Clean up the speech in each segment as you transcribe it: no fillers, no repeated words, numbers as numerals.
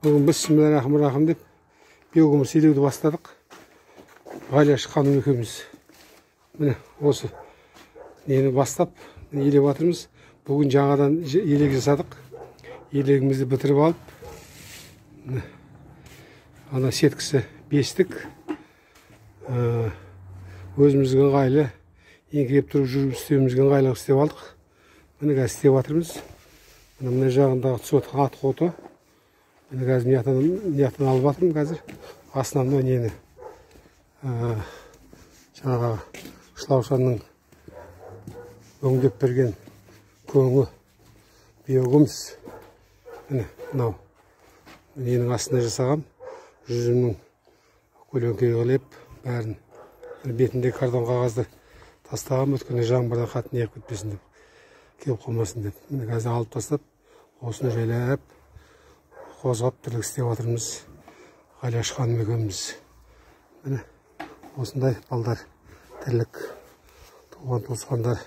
Бүгін бисмиллахиррахманиррахим деп биогумус илеуді бастадық. Ғалияш ханым екеуміз. Міне осы нені бастап илеп жатырмыз. Бүгін жаңадан елек жасадық. Елегімізді бітіріп алып, ана сеткісі бестік. Өзімізге ыңғайлы, еңкейіп тұрып жүріп істеуімізге ыңғайлы істеп алдық. Міне қазір істеп жатырмыз. Мына жағындағы түсіп отқан ат қоты. Міне қазір ниятын алып жатырмын қазір. Основной нені жаңағы Шылаушанның өңдеп берген көңі биогумус. Міне мынау ненің астына жасаған жүзімнің көлеңкеге қылып бәрін бетіндегі картон қағазды тастаған, өткенде жаңбырдан қат неғып кетпесін деп, келіп қалмасын деп. Міне қазір алып тастап, осыны жайлап қозғап тірлік істеп жатырмыз. Ғалияш ханым екеуміз. Міне осындай балдар тірлік, туған туысқандар,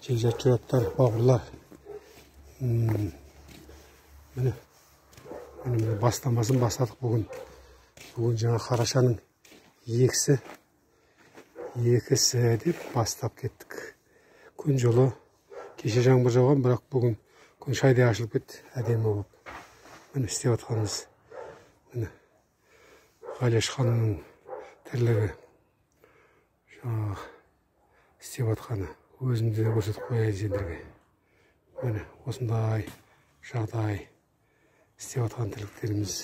жекжат жұраттар, бауырлар. Міне бастамасын бастадық бүгін. Бүгін жаңа қарашаның екісі деп бастап кеттік. Күн жолы кеше жаңбыр жауған, бірақ бүгін күн шайдай ашылып кетті, әдемі болып. Міне істеп жатқанымыз. Міне Ғалияш ханымның тірлігі істеп жатқаны өзімді де көрсетіп қояйын сендерге. Міне осындай жағдай істеп жатқан тірліктеріміз.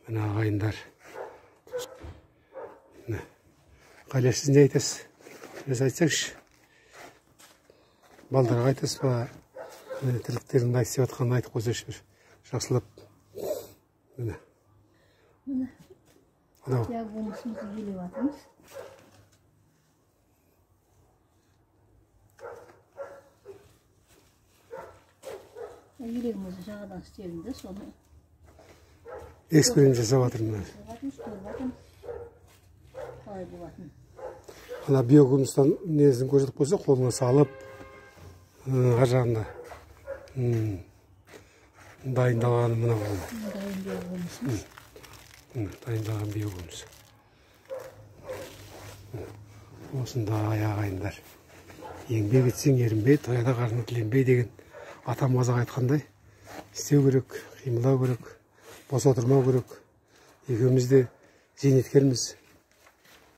Міне ағайындар. Міне Ғалияш, сіз не айтасыз? Сіз айтсаңызшы. Балдарға айтасыз ба? Міне тірліктеріңді істеп жатқанын айтып қойсайшы бір жақсылап. Міне. Міне. Биогумусымызды илеп жатырмыз. Елегімізді жаңадан істедім де, соны эксперимент жасап жатырмын. Қалай болатын. Ана биогумустан несін көрсетіп қойса, қолыңа салып, ар жағында дайындалғаны мына биогумусымыз. Дайындалған биогумус. Осындай ағайындар. Еңбек етсең ерінбей, тояда қарны тіленбей деген атам қазақ айтқандай, істеу керек, қимылдау керек, бос отырмау керек. Екеуміз де зейнеткерміз.